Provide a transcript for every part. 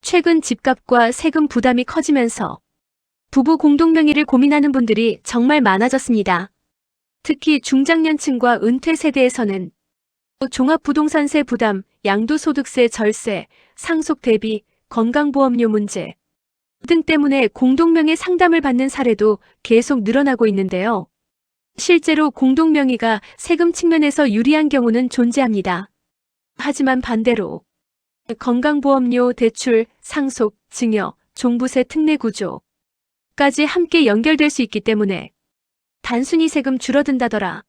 최근 집값과 세금 부담이 커지면서 부부 공동명의를 고민하는 분들이 정말 많아졌습니다. 특히 중장년층과 은퇴 세대에서는 종합부동산세 부담, 양도소득세 절세, 상속 대비, 건강보험료 문제 등 때문에 공동명의 상담을 받는 사례도 계속 늘어나고 있는데요. 실제로 공동명의가 세금 측면에서 유리한 경우는 존재합니다. 하지만 반대로 건강보험료, 대출, 상속, 증여, 종부세 특례 구조까지 함께 연결될 수 있기 때문에 단순히 세금 줄어든다더라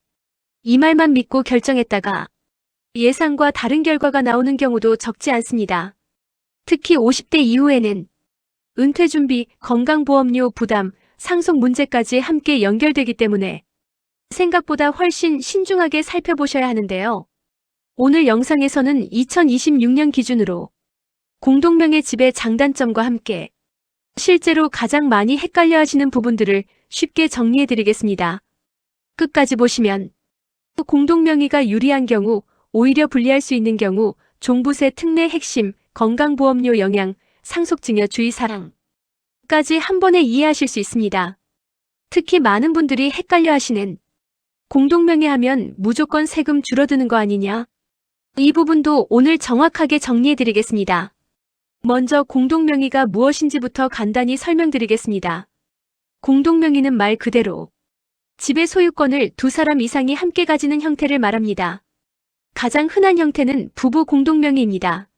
이 말만 믿고 결정했다가 예상과 다른 결과가 나오는 경우도 적지 않습니다. 특히 50대 이후에는 은퇴 준비, 건강보험료 부담, 상속 문제까지 함께 연결되기 때문에 생각보다 훨씬 신중하게 살펴보셔야 하는데요. 오늘 영상에서는 2026년 기준으로 공동명의 집의 장단점과 함께 실제로 가장 많이 헷갈려 하시는 부분들을 쉽게 정리해 드리겠습니다. 끝까지 보시면 공동명의가 유리한 경우, 오히려 불리할 수 있는 경우, 종부세 특례 핵심, 건강보험료 영향, 상속증여 주의사항까지 한 번에 이해하실 수 있습니다. 특히 많은 분들이 헷갈려 하시는 공동명의 하면 무조건 세금 줄어드는 거 아니냐? 이 부분도 오늘 정확하게 정리해 드리겠습니다. 먼저 공동명의가 무엇인지부터 간단히 설명드리겠습니다. 공동명의는 말 그대로 집의 소유권을 두 사람 이상이 함께 가지는 형태를 말합니다. 가장 흔한 형태는 부부 공동명의입니다.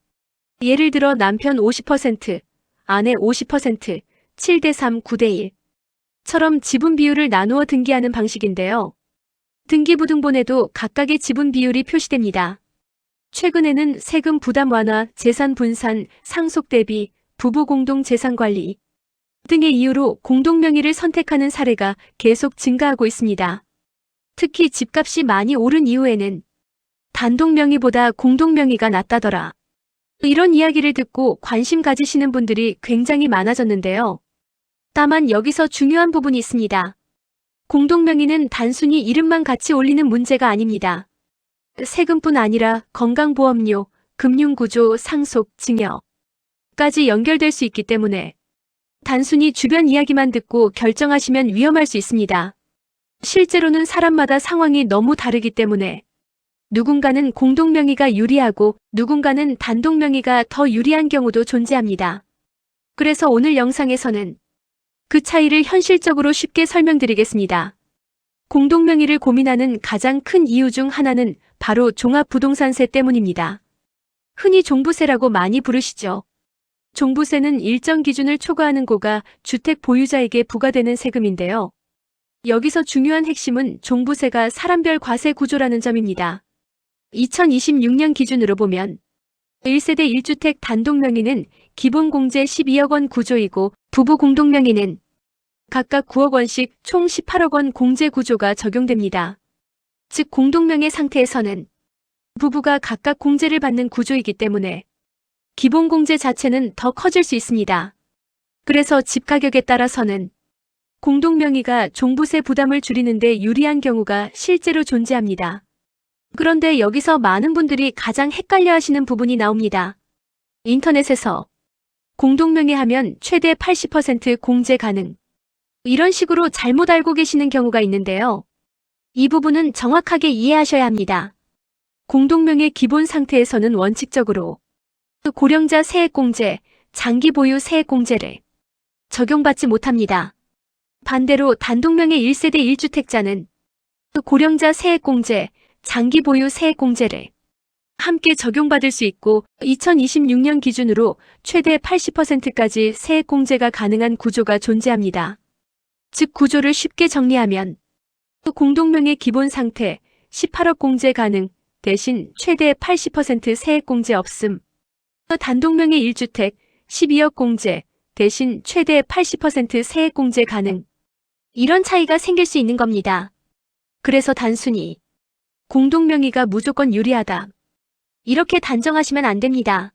예를 들어 남편 50%, 아내 50%, 7대3, 9대1처럼 지분 비율을 나누어 등기하는 방식인데요. 등기부등본에도 각각의 지분 비율이 표시됩니다. 최근에는 세금 부담 완화, 재산 분산, 상속 대비, 부부 공동 재산 관리 등의 이유로 공동명의를 선택하는 사례가 계속 증가하고 있습니다. 특히 집값이 많이 오른 이후에는 단독명의보다 공동명의가 낫다더라 이런 이야기를 듣고 관심 가지시는 분들이 굉장히 많아졌는데요. 다만 여기서 중요한 부분이 있습니다. 공동명의는 단순히 이름만 같이 올리는 문제가 아닙니다. 세금뿐 아니라 건강보험료, 금융구조, 상속, 증여까지 연결될 수 있기 때문에 단순히 주변 이야기만 듣고 결정하시면 위험할 수 있습니다. 실제로는 사람마다 상황이 너무 다르기 때문에 누군가는 공동명의가 유리하고 누군가는 단독명의가 더 유리한 경우도 존재합니다. 그래서 오늘 영상에서는 그 차이를 현실적으로 쉽게 설명드리겠습니다. 공동명의를 고민하는 가장 큰 이유 중 하나는 바로 종합부동산세 때문입니다. 흔히 종부세라고 많이 부르시죠. 종부세는 일정 기준을 초과하는 고가 주택 보유자에게 부과되는 세금인데요. 여기서 중요한 핵심은 종부세가 사람별 과세 구조라는 점입니다. 2026년 기준으로 보면 1세대 1주택 단독명의는 기본공제 12억 원 구조이고 부부 공동명의는 각각 9억 원씩 총 18억 원 공제 구조가 적용됩니다. 즉 공동명의 상태에서는 부부가 각각 공제를 받는 구조이기 때문에 기본공제 자체는 더 커질 수 있습니다. 그래서 집 가격에 따라서는 공동명의가 종부세 부담을 줄이는 데 유리한 경우가 실제로 존재합니다. 그런데 여기서 많은 분들이 가장 헷갈려 하시는 부분이 나옵니다. 인터넷에서 공동명의 하면 최대 80% 공제 가능 이런 식으로 잘못 알고 계시는 경우가 있는데요. 이 부분은 정확하게 이해하셔야 합니다. 공동명의 기본 상태에서는 원칙적으로 고령자 세액공제, 장기 보유 세액공제를 적용받지 못합니다. 반대로 단독명의 1세대 1주택자는 고령자 세액공제, 장기 보유 세액공제를 함께 적용받을 수 있고 2026년 기준으로 최대 80%까지 세액공제가 가능한 구조가 존재합니다. 즉 구조를 쉽게 정리하면 공동명의 기본 상태 18억 공제 가능 대신 최대 80% 세액공제 없음. 단독명의 1주택 12억 공제 대신 최대 80% 세액공제 가능. 이런 차이가 생길 수 있는 겁니다. 그래서 단순히 공동명의가 무조건 유리하다. 이렇게 단정하시면 안 됩니다.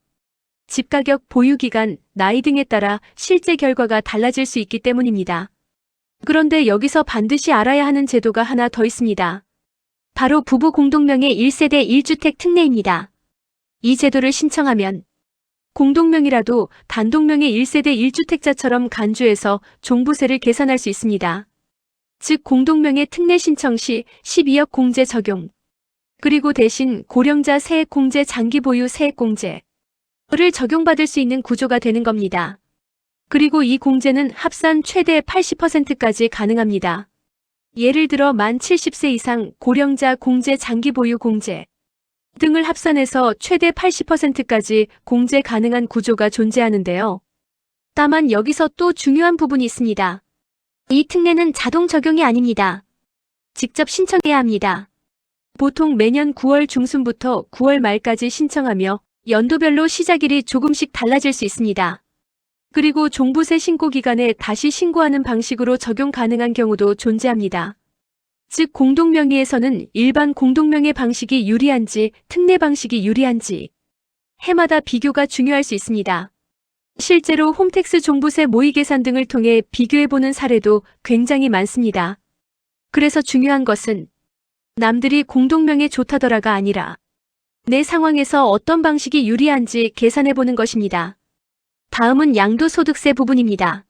집가격, 보유기간, 나이 등에 따라 실제 결과가 달라질 수 있기 때문입니다. 그런데 여기서 반드시 알아야 하는 제도가 하나 더 있습니다. 바로 부부 공동명의 1세대 1주택 특례입니다. 이 제도를 신청하면 공동명의라도 단독명의 1세대 1주택자처럼 간주해서 종부세를 계산할 수 있습니다. 즉 공동명의 특례 신청 시 12억 공제 적용. 그리고 대신 고령자 세액공제 장기보유 세액공제를 적용받을 수 있는 구조가 되는 겁니다. 그리고 이 공제는 합산 최대 80%까지 가능합니다. 예를 들어 만 70세 이상 고령자 공제 장기보유 공제 등을 합산해서 최대 80%까지 공제 가능한 구조가 존재하는데요. 다만 여기서 또 중요한 부분이 있습니다. 이 특례는 자동 적용이 아닙니다. 직접 신청해야 합니다. 보통 매년 9월 중순부터 9월 말까지 신청하며 연도별로 시작일이 조금씩 달라질 수 있습니다. 그리고 종부세 신고 기간에 다시 신고하는 방식으로 적용 가능한 경우도 존재합니다. 즉 공동명의에서는 일반 공동명의 방식이 유리한지 특례 방식이 유리한지 해마다 비교가 중요할 수 있습니다. 실제로 홈택스 종부세 모의 계산 등을 통해 비교해보는 사례도 굉장히 많습니다. 그래서 중요한 것은 남들이 공동명의 좋다더라가 아니라 내 상황에서 어떤 방식이 유리한지 계산해보는 것입니다. 다음은 양도소득세 부분입니다.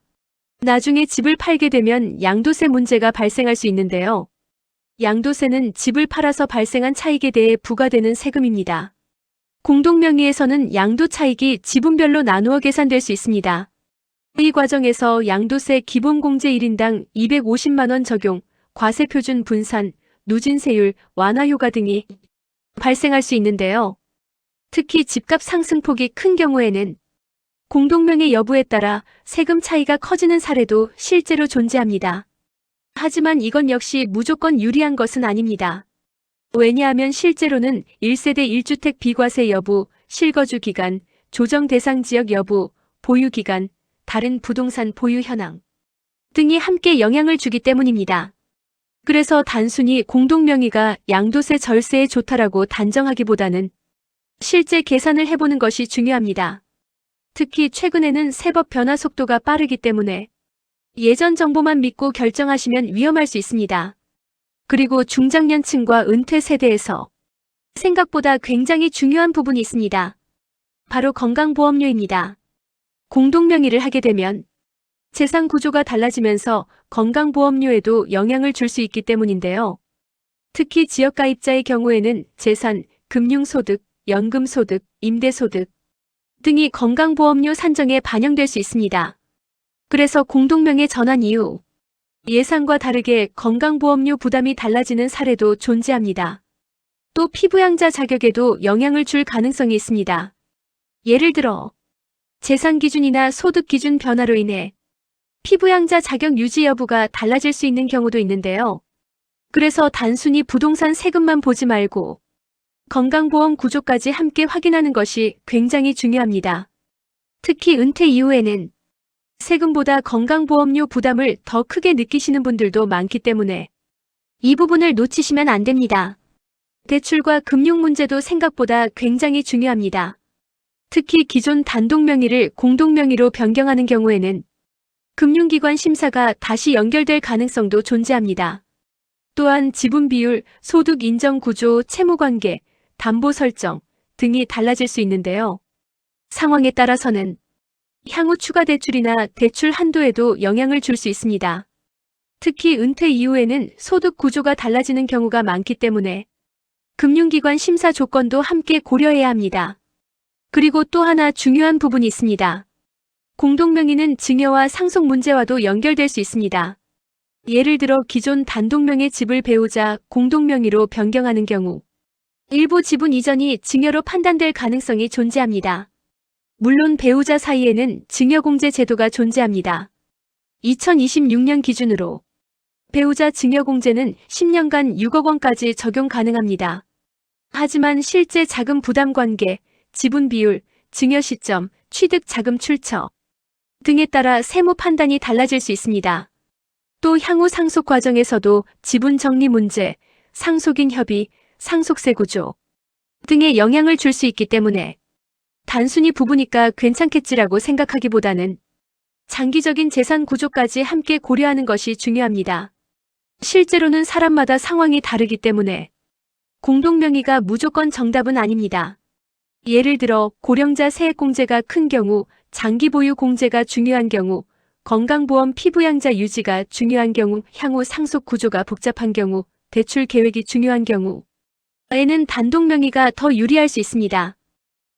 나중에 집을 팔게 되면 양도세 문제가 발생할 수 있는데요. 양도세는 집을 팔아서 발생한 차익에 대해 부과되는 세금입니다. 공동명의에서는 양도 차익이 지분별로 나누어 계산될 수 있습니다. 이 과정에서 양도세 기본공제 1인당 250만 원 적용, 과세표준 분산, 누진세율, 완화 효과 등이 발생할 수 있는데요. 특히 집값 상승폭이 큰 경우에는 공동명의 여부에 따라 세금 차이가 커지는 사례도 실제로 존재합니다. 하지만 이건 역시 무조건 유리한 것은 아닙니다. 왜냐하면 실제로는 1세대 1주택 비과세 여부, 실거주 기간, 조정 대상 지역 여부, 보유 기간, 다른 부동산 보유 현황 등이 함께 영향을 주기 때문입니다. 그래서 단순히 공동명의가 양도세 절세에 좋다라고 단정하기보다는 실제 계산을 해보는 것이 중요합니다. 특히 최근에는 세법 변화 속도가 빠르기 때문에 예전 정보만 믿고 결정하시면 위험할 수 있습니다. 그리고 중장년층과 은퇴 세대에서 생각보다 굉장히 중요한 부분이 있습니다. 바로 건강보험료입니다. 공동명의를 하게 되면 재산 구조가 달라지면서 건강보험료에도 영향을 줄 수 있기 때문인데요. 특히 지역가입자의 경우에는 재산, 금융소득, 연금소득, 임대소득 등이 건강보험료 산정에 반영될 수 있습니다. 그래서 공동명의 전환 이후 예상과 다르게 건강보험료 부담이 달라지는 사례도 존재합니다. 또 피부양자 자격에도 영향을 줄 가능성이 있습니다. 예를 들어 재산 기준이나 소득 기준 변화로 인해 피부양자 자격 유지 여부가 달라질 수 있는 경우도 있는데요. 그래서 단순히 부동산 세금만 보지 말고 건강보험 구조까지 함께 확인하는 것이 굉장히 중요합니다. 특히 은퇴 이후에는 세금보다 건강보험료 부담을 더 크게 느끼시는 분들도 많기 때문에 이 부분을 놓치시면 안 됩니다. 대출과 금융 문제도 생각보다 굉장히 중요합니다. 특히 기존 단독명의를 공동명의로 변경하는 경우에는 금융기관 심사가 다시 연결될 가능성도 존재합니다. 또한 지분 비율, 소득 인정 구조, 채무관계, 담보 설정 등이 달라질 수 있는데요. 상황에 따라서는 향후 추가 대출이나 대출 한도에도 영향을 줄 수 있습니다. 특히 은퇴 이후에는 소득 구조가 달라지는 경우가 많기 때문에 금융기관 심사 조건도 함께 고려해야 합니다. 그리고 또 하나 중요한 부분이 있습니다. 공동명의는 증여와 상속 문제와도 연결될 수 있습니다. 예를 들어 기존 단독명의 집을 배우자 공동명의로 변경하는 경우 일부 지분 이전이 증여로 판단될 가능성이 존재합니다. 물론 배우자 사이에는 증여공제 제도가 존재합니다. 2026년 기준으로 배우자 증여공제는 10년간 6억 원까지 적용 가능합니다. 하지만 실제 자금 부담 관계, 지분 비율, 증여 시점, 취득 자금 출처 등에 따라 세무 판단이 달라질 수 있습니다. 또 향후 상속 과정에서도 지분 정리 문제, 상속인 협의, 상속세 구조 등에 영향을 줄 수 있기 때문에 단순히 부부니까 괜찮겠지라고 생각하기보다는 장기적인 재산 구조까지 함께 고려하는 것이 중요합니다. 실제로는 사람마다 상황이 다르기 때문에 공동명의가 무조건 정답은 아닙니다. 예를 들어 고령자 세액공제가 큰 경우, 장기 보유 공제가 중요한 경우, 건강보험 피부양자 유지가 중요한 경우, 향후 상속 구조가 복잡한 경우, 대출 계획이 중요한 경우에는 단독 명의가 더 유리할 수 있습니다.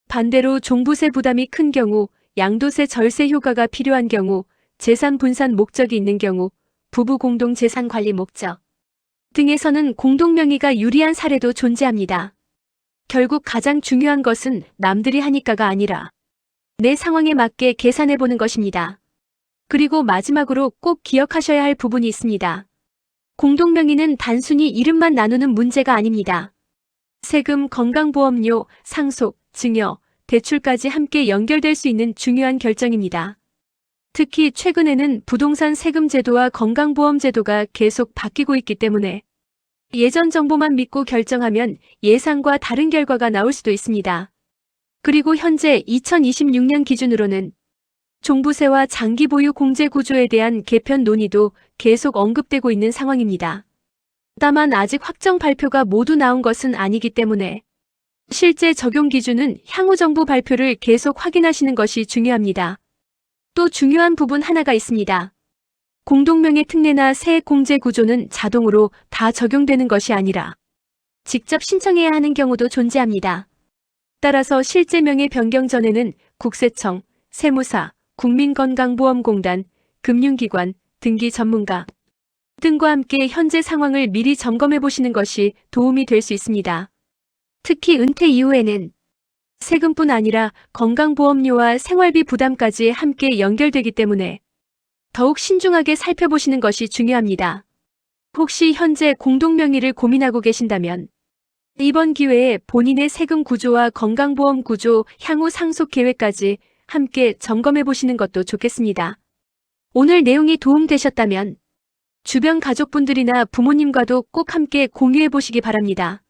반대로 종부세 부담이 큰 경우, 양도세 절세 효과가 필요한 경우, 재산 분산 목적이 있는 경우, 부부 공동 재산 관리 목적 등에서는 공동 명의가 유리한 사례도 존재합니다. 결국 가장 중요한 것은 남들이 하니까가 아니라 내 상황에 맞게 계산해 보는 것입니다. 그리고 마지막으로 꼭 기억하셔야 할 부분이 있습니다. 공동 명의는 단순히 이름만 나누는 문제가 아닙니다. 세금, 건강보험료, 상속, 증여, 대출까지 함께 연결될 수 있는 중요한 결정입니다. 특히 최근에는 부동산 세금 제도와 건강보험 제도가 계속 바뀌고 있기 때문에 예전 정보만 믿고 결정하면 예상과 다른 결과가 나올 수도 있습니다. 그리고 현재 2026년 기준으로는 종부세와 장기 보유 공제 구조에 대한 개편 논의도 계속 언급되고 있는 상황입니다. 다만 아직 확정 발표가 모두 나온 것은 아니기 때문에 실제 적용 기준은 향후 정부 발표를 계속 확인하시는 것이 중요합니다. 또 중요한 부분 하나가 있습니다. 공동명의 특례나 세액공제 구조는 자동으로 다 적용되는 것이 아니라 직접 신청해야 하는 경우도 존재합니다. 따라서 실제 명의 변경 전에는 국세청, 세무사, 국민건강보험공단, 금융기관, 등기 전문가 등과 함께 현재 상황을 미리 점검해 보시는 것이 도움이 될 수 있습니다. 특히 은퇴 이후에는 세금뿐 아니라 건강보험료와 생활비 부담까지 함께 연결되기 때문에 더욱 신중하게 살펴보시는 것이 중요합니다. 혹시 현재 공동명의를 고민하고 계신다면 이번 기회에 본인의 세금 구조와 건강보험 구조, 향후 상속 계획까지 함께 점검해 보시는 것도 좋겠습니다. 오늘 내용이 도움되셨다면 주변 가족분들이나 부모님과도 꼭 함께 공유해 보시기 바랍니다.